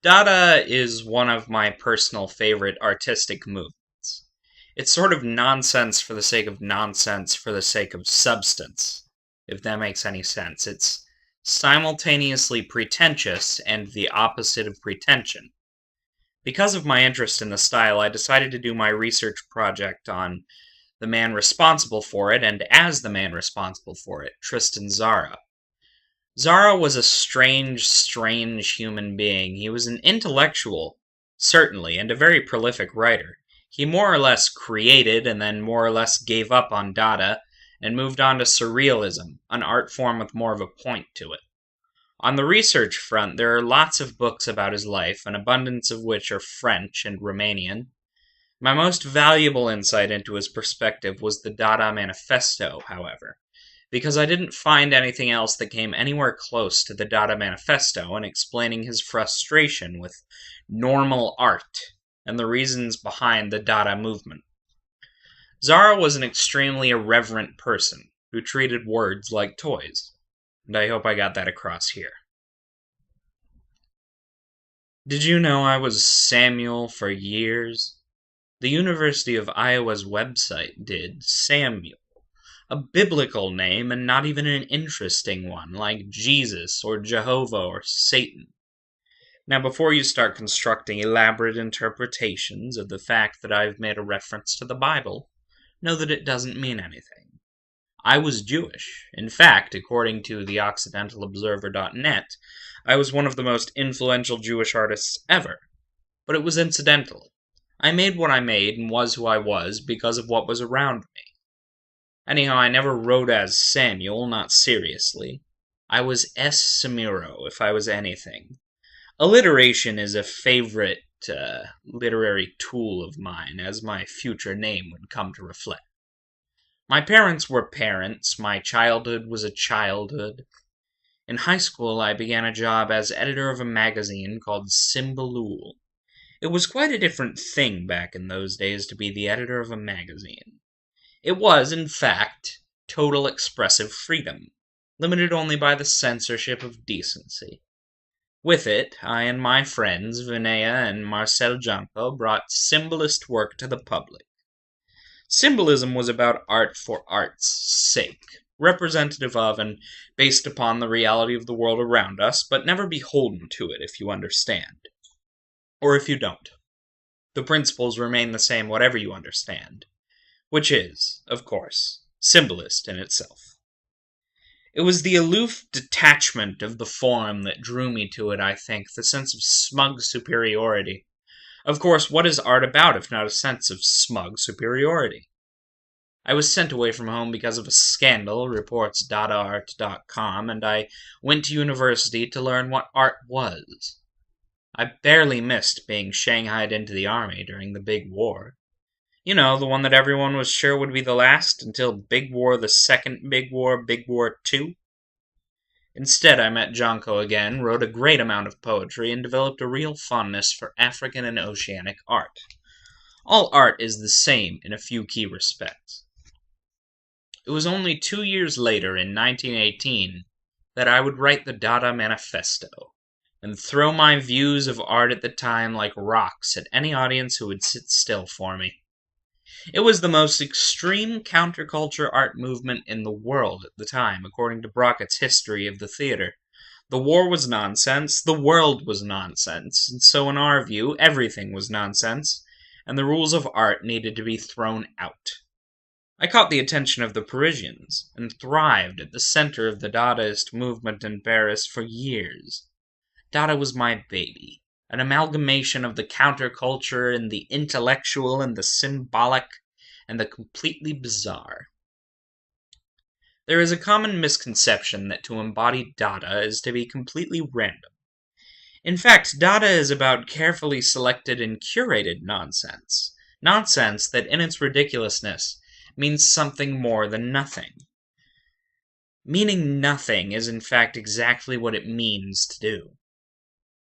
Dada is one of my personal favorite artistic movements. It's sort of nonsense for the sake of nonsense for the sake of substance, if that makes any sense. It's simultaneously pretentious and the opposite of pretension. Because of my interest in the style, I decided to do my research project on the man responsible for it, and as the man responsible for it, Tristan Tzara. Zara was a strange human being. He was an intellectual, certainly, and a very prolific writer. He more or less created and then more or less gave up on Dada and moved on to Surrealism, an art form with more of a point to it. On the research front, there are lots of books about his life, an abundance of which are French and Romanian. My most valuable insight into his perspective was the Dada Manifesto, however, because I didn't find anything else that came anywhere close to the Dada Manifesto in explaining his frustration with normal art and the reasons behind the Dada movement. Tzara was an extremely irreverent person who treated words like toys, and I hope I got that across here. Did you know I was Samuel for years? The University of Iowa's website did Samuel. A biblical name and not even an interesting one, like Jesus or Jehovah or Satan. Now, before you start constructing elaborate interpretations of the fact that I've made a reference to the Bible, know that it doesn't mean anything. I was Jewish. In fact, according to theoccidentalobserver.net, I was one of the most influential Jewish artists ever. But it was incidental. I made what I made and was who I was because of what was around me. Anyhow, I never wrote as Samuel, not seriously. I was S. Samiro, if I was anything. Alliteration is a favorite literary tool of mine, as my future name would come to reflect. My parents were parents, my childhood was a childhood. In high school, I began a job as editor of a magazine called Symbolul. It was quite a different thing back in those days to be the editor of a magazine. It was, in fact, total expressive freedom, limited only by the censorship of decency. With it, I and my friends, Vinaya and Marcel Janko, brought symbolist work to the public. Symbolism was about art for art's sake, representative of and based upon the reality of the world around us, but never beholden to it, if you understand. Or if you don't. The principles remain the same whatever you understand. Which is, of course, symbolist in itself. It was the aloof detachment of the form that drew me to it, I think, the sense of smug superiority. Of course, what is art about if not a sense of smug superiority? I was sent away from home because of a scandal, reports DadaArt.com, and I went to university to learn what art was. I barely missed being shanghaied into the army during the Big War. You know, the one that everyone was sure would be the last until Big War, the Second Big War II. Instead, I met Janko again, wrote a great amount of poetry, and developed a real fondness for African and oceanic art. All art is the same in a few key respects. It was only 2 years later, in 1918, that I would write the Dada Manifesto, and throw my views of art at the time like rocks at any audience who would sit still for me. It was the most extreme counterculture art movement in the world at the time, according to Brockett's History of the Theater. The war was nonsense, the world was nonsense, and so in our view, everything was nonsense, and the rules of art needed to be thrown out. I caught the attention of the Parisians, and thrived at the center of the Dadaist movement in Paris for years. Dada was my baby. An amalgamation of the counterculture and the intellectual and the symbolic and the completely bizarre. There is a common misconception that to embody Dada is to be completely random. In fact, Dada is about carefully selected and curated nonsense. Nonsense that in its ridiculousness means something more than nothing. Meaning nothing is in fact exactly what it means to do.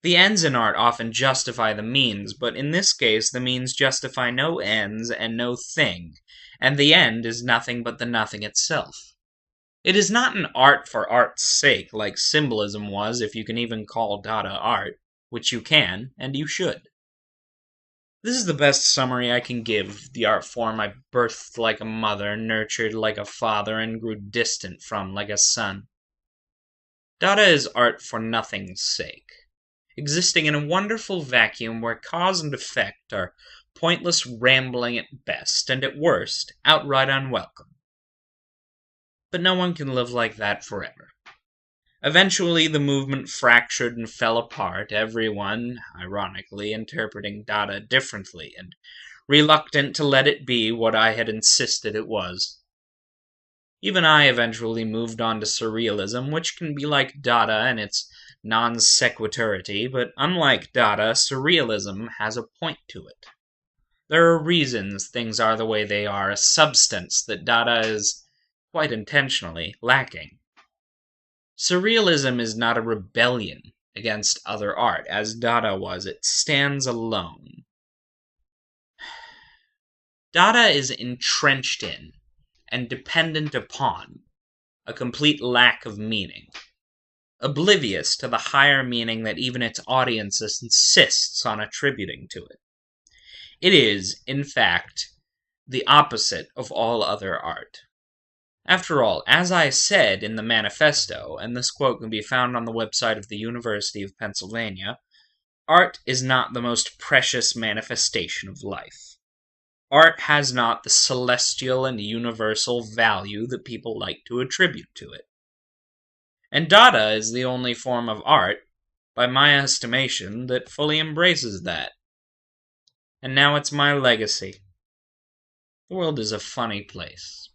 The ends in art often justify the means, but in this case the means justify no ends and no thing, and the end is nothing but the nothing itself. It is not an art for art's sake, like symbolism was, if you can even call Dada art. which you can, and you should. This is the best summary I can give the art form I birthed like a mother, nurtured like a father, and grew distant from like a son. Dada is art for nothing's sake, existing in a wonderful vacuum where cause and effect are pointless rambling at best, and at worst, outright unwelcome. But no one can live like that forever. Eventually, the movement fractured and fell apart, everyone, ironically, interpreting Dada differently and reluctant to let it be what I had insisted it was. Even I eventually moved on to Surrealism, which can be like Dada in its non-sequiturity, but unlike Dada, Surrealism has a point to it. There are reasons things are the way they are, a substance that Dada is, quite intentionally, lacking. Surrealism is not a rebellion against other art, as Dada was. It stands alone. Dada is entrenched in, and dependent upon, a complete lack of meaning, oblivious to the higher meaning that even its audience insists on attributing to it. It is, in fact, the opposite of all other art. After all, as I said in the manifesto, and this quote can be found on the website of the University of Pennsylvania, art is not the most precious manifestation of life. Art has not the celestial and universal value that people like to attribute to it. And Dada is the only form of art, by my estimation, that fully embraces that. And now it's my legacy. The world is a funny place.